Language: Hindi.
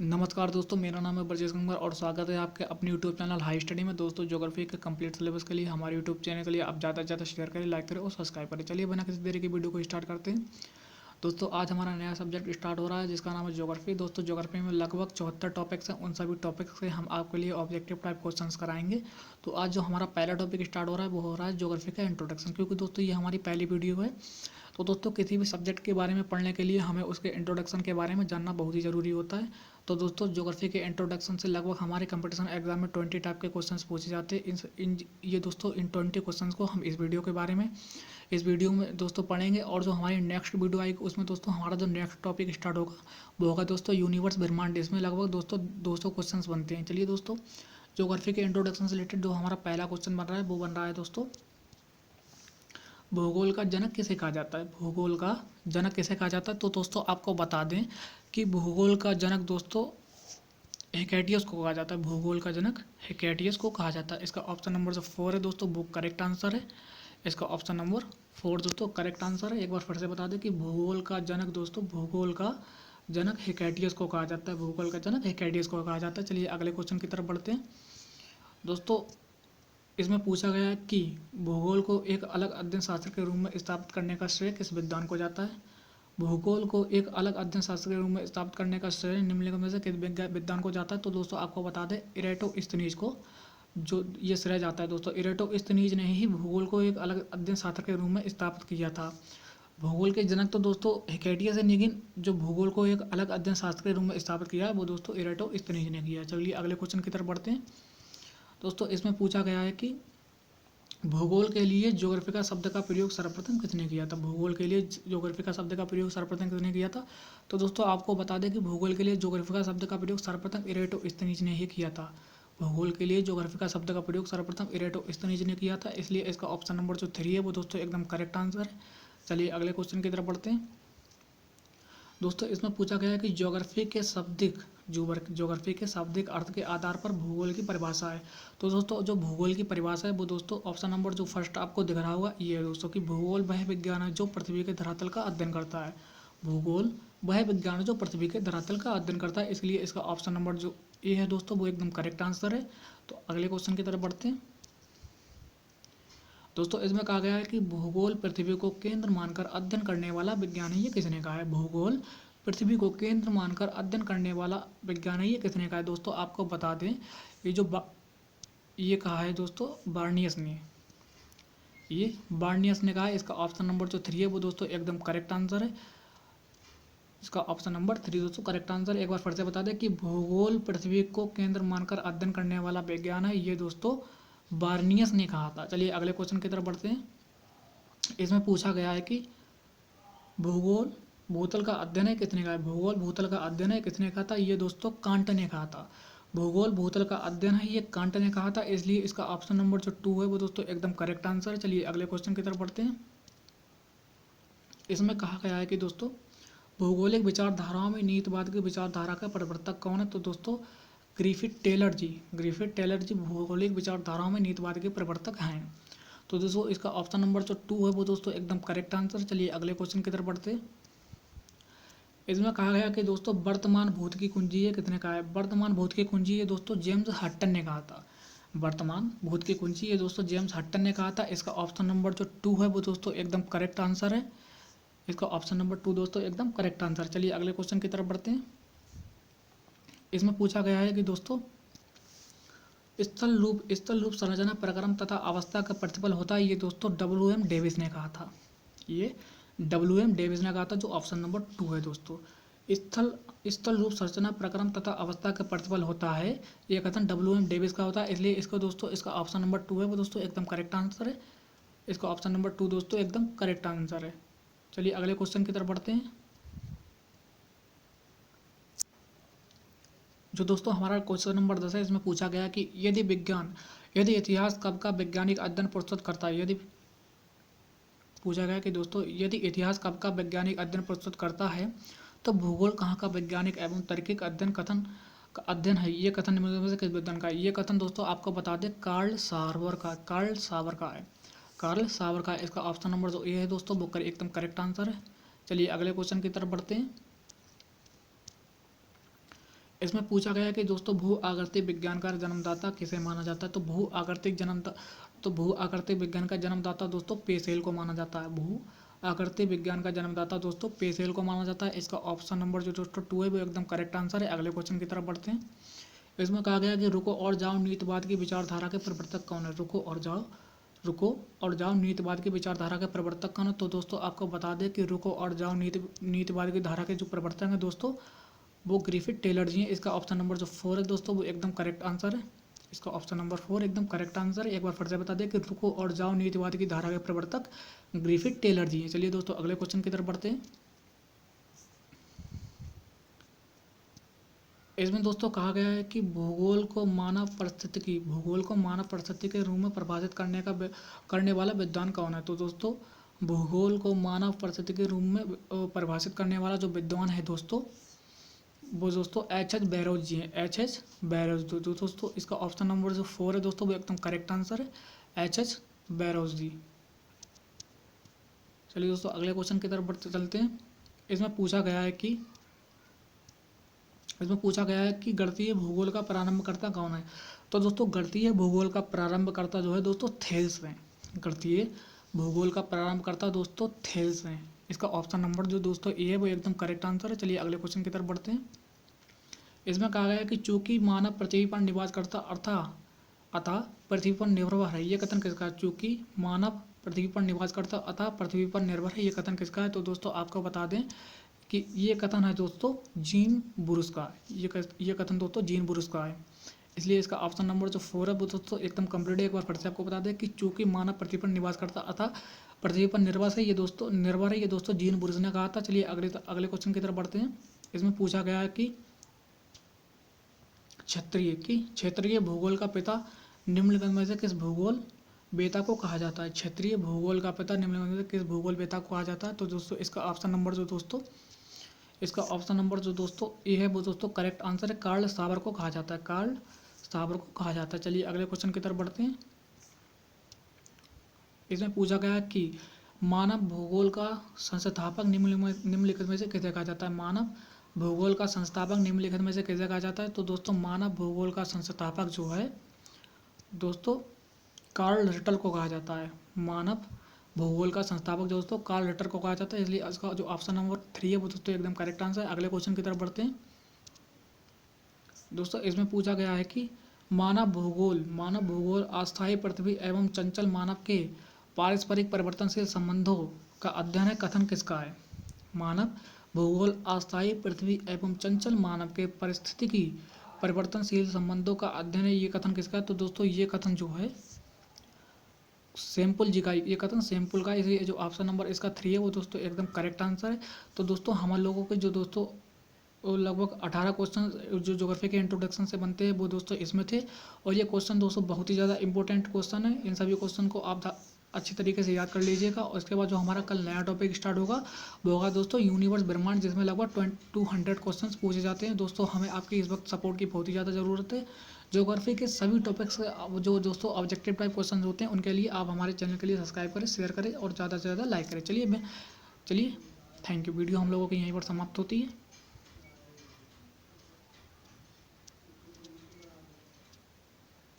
नमस्कार दोस्तों, मेरा नाम है ब्रजेश गंगर और स्वागत है आपके अपने यूट्यूब चैनल हाई स्टडी में। दोस्तों, ज्योग्राफी के कंप्लीट सिलेबस के लिए हमारे यूट्यूब चैनल के लिए आप ज़्यादा से ज़्यादा शेयर करें, लाइक करें और सब्सक्राइब करें। चलिए बिना किसी देरी की वीडियो को स्टार्ट करते हैं। दोस्तों, आज हमारा नया सब्जेक्ट स्टार्ट हो रहा है जिसका नाम है ज्योग्राफी। दोस्तों, ज्योग्राफी में लगभग 74 टॉपिक्स हैं। उन सभी टॉपिक्स से हम आपके लिए ऑब्जेक्टिव टाइप क्वेश्चंस कराएंगे। तो आज जो हमारा पहला टॉपिक स्टार्ट हो रहा है वो हो रहा है ज्योग्राफी का इंट्रोडक्शन, क्योंकि दोस्तों ये हमारी पहली वीडियो है। तो दोस्तों, किसी भी सब्जेक्ट के बारे में पढ़ने के लिए हमें उसके इंट्रोडक्शन के बारे में जानना बहुत ही ज़रूरी होता है। तो दोस्तों, ज्योग्राफी के इंट्रोडक्शन से लगभग हमारे कंपटीशन एग्जाम में 20 टाइप के क्वेश्चंस पूछे जाते हैं। ये दोस्तों इन 20 क्वेश्चंस को हम इस वीडियो में दोस्तों पढ़ेंगे। और जो हमारी नेक्स्ट वीडियो आएगी उसमें दोस्तों हमारा जो नेक्स्ट टॉपिक स्टार्ट होगा वो होगा दोस्तों यूनिवर्स ब्रह्मांड। इसमें लगभग दोस्तों 200 क्वेश्चंस बनते हैं। चलिए दोस्तों, ज्योग्राफी के इंट्रोडक्शन से रिलेटेड जो हमारा पहला क्वेश्चन बन रहा है वो बन रहा है दोस्तों, भूगोल का जनक किसे कहा जाता है। भूगोल का जनक किसे कहा जाता है? तो दोस्तों आपको बता दें कि भूगोल का जनक दोस्तों हेकेटियस को कहा जाता है। भूगोल का जनक हेकेटियस को कहा जाता है। इसका ऑप्शन नंबर जो 4 है दोस्तों वो करेक्ट आंसर है। इसका ऑप्शन नंबर 4 दोस्तों करेक्ट आंसर है। एक बार फिर से बता दें कि भूगोल का जनक दोस्तों, भूगोल का जनक हेकेटियस को कहा जाता है। भूगोल का जनक हेकेटियस को कहा जाता है। चलिए अगले क्वेश्चन की तरफ बढ़ते हैं। दोस्तों, इसमें पूछा गया है कि भूगोल को एक अलग अध्ययन शास्त्र के रूप में स्थापित करने का श्रेय किस विद्वान को जाता है। भूगोल को एक अलग अध्ययन शास्त्र के रूप में स्थापित करने का श्रेय निम्नलिखित में से किस विद्वान को जाता है। तो दोस्तों आपको बता दें इरेटोस्थनीज को जो ये श्रेय जाता है। दोस्तों, इरेटोस्थनीज ने ही भूगोल को एक अलग अध्ययन शास्त्र के रूप में स्थापित किया था। भूगोल के जनक तो दोस्तों हेकेटियस है, लेकिन जो भूगोल को एक अलग अध्ययन शास्त्र के रूप में स्थापित किया है वो दोस्तों इरेटोस्थनीज ने किया। चलिए अगले क्वेश्चन की तरफ बढ़ते हैं। दोस्तों, इसमें पूछा गया है कि भूगोल के लिए ज्योग्राफिका शब्द का प्रयोग सर्वप्रथम किसने किया था। भूगोल के लिए ज्योग्राफिका शब्द का प्रयोग सर्वप्रथम किसने किया था। तो दोस्तों आपको बता दें कि भूगोल के लिए ज्योग्राफिका शब्द का प्रयोग सर्वप्रथम इरेटोस्थनीज ने ही किया था। भूगोल के लिए ज्योग्राफिका शब्द का प्रयोग सर्वप्रथम इरेटोस्थनीज ने किया था, इसलिए इसका ऑप्शन नंबर जो 3 है वो दोस्तों एकदम करेक्ट आंसर है। चलिए अगले क्वेश्चन की तरफ बढ़ते हैं। दोस्तों, इसमें पूछा गया है कि ज्योग्राफी के शाब्दिक अर्थ के आधार पर भूगोल की परिभाषा है। तो दोस्तों जो भूगोल की परिभाषा है वो दोस्तों ऑप्शन नंबर जो फर्स्ट आपको दिख रहा होगा ये है दोस्तों, कि भूगोल वह विज्ञान है जो पृथ्वी के धरातल का अध्ययन करता है। भूगोल वह विज्ञान है जो पृथ्वी के धरातल का अध्ययन करता है, इसलिए इसका ऑप्शन नंबर जो ए है दोस्तों वो एकदम करेक्ट आंसर है। तो अगले क्वेश्चन की तरफ बढ़ते हैं। दोस्तों, इसमें कहा गया है कि भूगोल पृथ्वी को केंद्र मानकर अध्ययन करने वाला विज्ञान है, ये किसने कहा है। भूगोल पृथ्वी को केंद्र मानकर अध्ययन करने वाला विज्ञान है, ये किसने कहा है। दोस्तों आपको बता दें ये कहा है दोस्तों बार्नियस ने। ये बार्नियस ने कहा है। इसका ऑप्शन नंबर जो 3 है वो दोस्तों एकदम करेक्ट आंसर है। इसका ऑप्शन नंबर 3 दोस्तों करेक्ट आंसर। एक बार फिर से बता दें कि भूगोल पृथ्वी को केंद्र मानकर अध्ययन करने वाला विज्ञान है, ये दोस्तों बार्नियस ने कहा था। चलिए अगले क्वेश्चन की तरफ बढ़ते हैं। इसमें पूछा गया है कि भूगोल भूतल का अध्ययन है किसने कहा है। भूगोल भूतल का अध्ययन है किसने कहा था। ये दोस्तों कांट ने कहा था। भूगोल भूतल का अध्ययन है ये कांट ने कहा था, इसलिए इसका ऑप्शन नंबर जो 2 है वो दोस्तों एकदम करेक्ट आंसर है। चलिए अगले क्वेश्चन की तरफ बढ़ते हैं। इसमें कहा गया है कि दोस्तों भौगोलिक विचारधाराओं में नीतिवाद की विचारधारा का प्रवर्तक कौन है। तो दोस्तों ग्रिफिथ टेलर जी भौगोलिक विचारधाराओं में नीतिवाद के प्रवर्तक हैं। तो दोस्तों इसका ऑप्शन नंबर जो 2 है वो दोस्तों एकदम करेक्ट आंसर। चलिए अगले क्वेश्चन की तरफ बढ़ते हैं। इसमें कहा गया कि दोस्तों वर्तमान भूत की कुंजी है कितने कहा है। वर्तमान भूत की कुंजी ये दोस्तों जेम्स हट्टन ने कहा था। वर्तमान भूत की कुंजी ये दोस्तों जेम्स हट्टन ने कहा था। इसका ऑप्शन नंबर जो 2 है वो दोस्तों एकदम करेक्ट आंसर है। इसका ऑप्शन नंबर 2 दोस्तों एकदम करेक्ट आंसर। चलिए अगले क्वेश्चन की तरफ बढ़ते हैं। इसमें पूछा गया है कि दोस्तों स्थल रूप संरचना प्रक्रम तथा अवस्था का प्रतिफल होता है, ये दोस्तों WM डेविस ने कहा था। ये WM डेविस ने कहा था, जो ऑप्शन नंबर 2 है दोस्तों। स्थल रूप संरचना प्रक्रम तथा अवस्था का प्रतिफल होता है, ये कथन WM डेविस का होता है, इसलिए इसको दोस्तों इसका ऑप्शन नंबर 2 है वो दोस्तों एकदम करेक्ट आंसर है। इसका ऑप्शन नंबर 2 दोस्तों एकदम करेक्ट आंसर है। चलिए अगले क्वेश्चन की तरफ बढ़ते हैं। जो दोस्तों हमारा क्वेश्चन नंबर 10 है, इसमें पूछा गया कि यदि इतिहास कब का वैज्ञानिक अध्ययन प्रस्तुत करता है। यदि पूछा गया कि दोस्तों यदि इतिहास कब का वैज्ञानिक अध्ययन प्रस्तुत करता है तो भूगोल कहाँ का वैज्ञानिक एवं तार्किक अध्ययन कथन का अध्ययन है, ये कथन निम्नलिखित में से किस विद्वान का है। ये कथन दोस्तों आपको बता दें कार्ल सावर का है। कार्ल सावर का। इसका ऑप्शन नंबर जो ए है दोस्तों वो एकदम करेक्ट आंसर है। चलिए अगले क्वेश्चन की तरफ बढ़ते हैं। इसमें पूछा गया है कि दोस्तों भू आकृति विज्ञान का जन्मदाता किसे माना जाता है। तो भू आकृति विज्ञान का जन्मदाता दोस्तों पेसेल को माना जाता है। भू आकृति विज्ञान का जन्मदाता दोस्तों पेसेल को माना जाता है। इसका ऑप्शन नंबर जो दोस्तों 2 है वो एकदम करेक्ट आंसर है। अगले क्वेश्चन की तरफ बढ़ते हैं। इसमें कहा गया कि रुको और जाओ नीतिवाद की विचारधारा के प्रवर्तक कौन है। रुको और जाओ नीतिवाद की विचारधारा के प्रवर्तक कौन है। तो दोस्तों आपको बता दें कि रुको और जाओ नीतिवाद की धारा के जो प्रवर्तक हैं दोस्तों वो ग्रिफिथ टेलर जी हैं। इसका ऑप्शन नंबर जो 4 है दोस्तों वो एकदम करेक्ट आंसर है। इसका ऑप्शन नंबर 4 एकदम करेक्ट आंसर है। एक बार फिर से बता दें कि रुको और जाओ नीतिवाद की धारा के प्रवर्तक ग्रिफिथ टेलर जी हैं। चलिए दोस्तों अगले क्वेश्चन की तरफ बढ़ते हैं। इसमें दोस्तों कहा गया है कि भूगोल को मानव परिस्थिति के रूप में परिभाषित करने वाला विद्वान कौन है। तो दोस्तों भूगोल को मानव परिस्थिति के रूप में परिभाषित करने वाला जो विद्वान है दोस्तों वो दोस्तों H.H. बैरोज जी हैं। H.H. बैरोज दोस्तों इसका ऑप्शन नंबर जो 4 है दोस्तों वो एकदम करेक्ट आंसर है। H.H. बैरोज जी। चलिए दोस्तों अगले क्वेश्चन की तरफ बढ़ते चलते हैं। इसमें पूछा गया है कि गणितीय भूगोल का प्रारंभकर्ता कौन है। तो दोस्तों गणितीय भूगोल का प्रारंभकर्ता जो है दोस्तों थेल्स हैं। गणितीय भूगोल का प्रारंभकर्ता दोस्तों थेल्स हैं। इसका ऑप्शन नंबर जो दोस्तों ए है वो एकदम करेक्ट आंसर है। चलिए अगले क्वेश्चन की तरफ बढ़ते हैं। इसमें कहा गया है कि चूंकि मानव पृथ्वी पर निवास करता अतः पृथ्वी पर निर्भर है, ये कथन किसका है। चूंकि मानव पृथ्वी पर निवास करता अतः पृथ्वी पर निर्भर है, ये कथन किसका है। तो दोस्तों आपको बता दें कि ये कथन है दोस्तों जीन बुरुस का। ये कथन दोस्तों जीन बुरुस का है। इसलिए इसका ऑप्शन नंबर जो 4 है वो दोस्तों एकदम कंप्लीट है। एक बार फिर से आपको बता दें कि चूंकि मानव पृथ्वी पर निवास करता अतः पृथ्वी पर निर्भर है, ये दोस्तों जीन बुरुस ने कहा था। चलिए अगले क्वेश्चन की तरफ बढ़ते हैं। इसमें पूछा गया है कि क्षेत्रीय भूगोल का पिता निम्नलिखित में से किस भूगोल वेता को कहा जाता है। क्षेत्रीय भूगोल का पिता निम्नलिखित में से किस भूगोल वेता को कहा जाता है। तो दोस्तों इसका ऑप्शन नंबर जो दोस्तों ए है वो दोस्तों करेक्ट आंसर है। कार्ल सावर को कहा जाता है। चलिए अगले क्वेश्चन की तरफ बढ़ते हैं। इसमें पूछा गया है कि मानव भूगोल का संस्थापक निम्नलिखित में से किसे कहा जाता है। मानव भूगोल का संस्थापक निम्नलिखित में से किसे कहा जाता है। तो दोस्तों मानव भूगोल का संस्थापक जो है दोस्तों कार्ल रिटर को कहा जाता है। मानव भूगोल का संस्थापक दोस्तों कार्ल रिटर को कहा जाता है। इसलिए इसका जो ऑप्शन नंबर 3 है वो दोस्तों एकदम करेक्ट आंसर है। अगले क्वेश्चन की तरफ बढ़ते हैं। दोस्तों इसमें पूछा गया है कि मानव भूगोल अस्थायी पृथ्वी एवं चंचल मानव के पारस्परिक परिवर्तनशील संबंधों का अध्ययन है, कथन किसका है। मानव भूगोल अस्थायी पृथ्वी एवं चंचल मानव के पारिस्थितिकी परिवर्तनशील संबंधों का अध्ययन है, ये कथन किसका है। तो दोस्तों ये कथन जो है सैंपल जी का, ये कथन सैंपल का। इसलिए जो ऑप्शन नंबर इसका 3 है वो दोस्तों एकदम करेक्ट आंसर है। तो दोस्तों हम लोगों के जो दोस्तों लगभग 18 क्वेश्चन जो ज्योग्राफी के इंट्रोडक्शन से बनते हैं वो दोस्तों इसमें थे। और ये क्वेश्चन दोस्तों बहुत ही ज़्यादा इंपॉर्टेंट क्वेश्चन है। इन सभी क्वेश्चन को आप अच्छी तरीके से याद कर लीजिएगा। और उसके बाद जो हमारा कल नया टॉपिक स्टार्ट होगा वो होगा दोस्तों यूनिवर्स ब्रह्मांड, जिसमें लगभग 200 क्वेश्चंस पूछे जाते हैं। दोस्तों हमें आपकी इस वक्त सपोर्ट की बहुत ही ज़्यादा ज़रूरत है। ज्योग्राफी के सभी टॉपिक्स जो दोस्तों ऑब्जेक्टिव टाइप क्वेश्चन होते हैं उनके लिए आप हमारे चैनल के लिए सब्सक्राइब करें, शेयर करें और ज़्यादा से ज़्यादा लाइक करें। चलिए थैंक यू। वीडियो हम लोगों की यहीं पर समाप्त होती है।